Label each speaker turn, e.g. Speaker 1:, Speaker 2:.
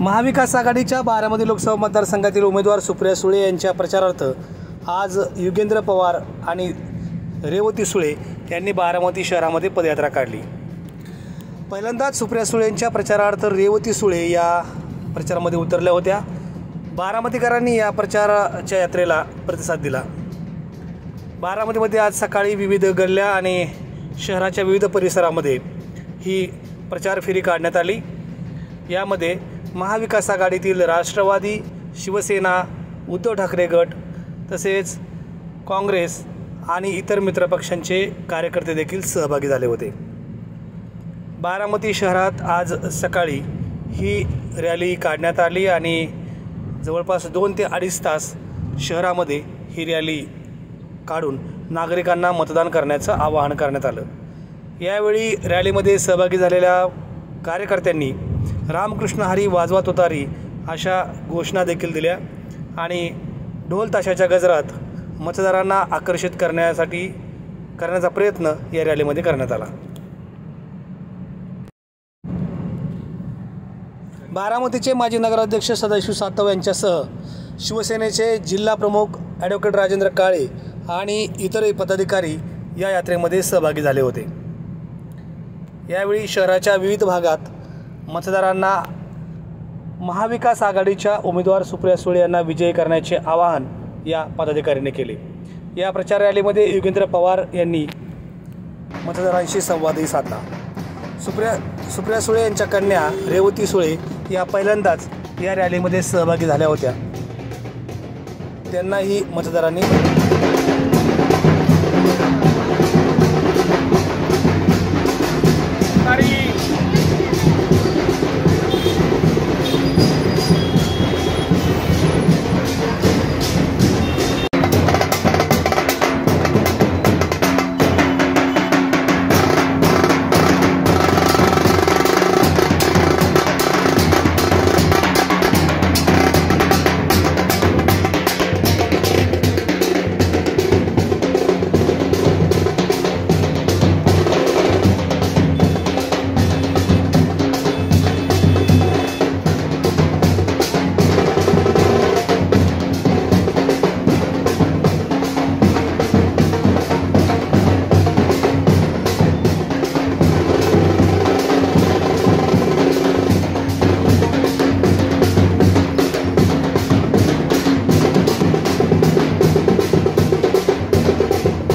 Speaker 1: महाविकास आघाडीच्या बारामती लोकसभा मतदारसंघातील उमेदवार सुप्रिया सुळे यांच्या प्रचारार्थ आज युगेंद्र पवार आणि रेवती सुळे यांनी बारामती शहरामध्ये पदयात्रा काढली। पहिल्यांदाच सुप्रिया सुळे यांच्या प्रचारार्थ रेवती सुळे या प्रचारामध्ये उतरल्या होत्या। बारामतीकरांनी या प्रचाराच्या यात्रेला प्रतिसाद दिला। बारामतीमध्ये आज सकाळी विविध गल्ल्या आणि शहराच्या विविध परिसरामध्ये ही प्रचार फेरी काढण्यात आली। यामध्ये महाविकास आघाडीतील राष्ट्रवादी, शिवसेना, उद्धव ठाकरे गट तसेच काँग्रेस आणि इतर मित्रपक्षांचे कार्यकर्ते देखील सहभागी झाले होते। बारामती शहरात आज सकाळी ही रॅली काढण्यात आली आणि जवळपास 2 ते 2.5 तास शहरामध्ये ही रॅली काढून नागरिकांना मतदान करण्याचं आवाहन करण्यात आलं। यावेळी रॅलीमध्ये सहभागी झालेल्या कार्यकर्त्यांनी रामकृष्ण हरी वाजवा तुतारी अशा घोषणा देखील दिल्या आणि ढोल ताशाच्या गजरात मतदारांना आकर्षित करण्याचा प्रयत्न या रॅलीमध्ये करण्यात आला। बारामतीचे माजी नगराध्यक्ष सदाशिव सातव यांच्यासह शिवसेनेचे जिल्हा प्रमुख ॲडव्होकेट राजेंद्र काळे आणि इतर पदाधिकारी या यात्रेमध्ये सहभागी झाले होते। यावेळी शहराच्या विविध भागात मतदारांना महाविकास आघाडीच्या उमेदवार सुप्रिया सुळे यांना विजयी करण्याचे आवाहन या पदाधिकाऱ्यांनी केले। या प्रचार रॅलीमध्ये युगेंद्र पवार यांनी मतदारांशी संवादही साधला। सुप्रिया सुळे यांच्या कन्या रेवती सुळे या पहिल्यांदाच या रॅलीमध्ये सहभागी झाल्या होत्या। त्यांनाही मतदारांनी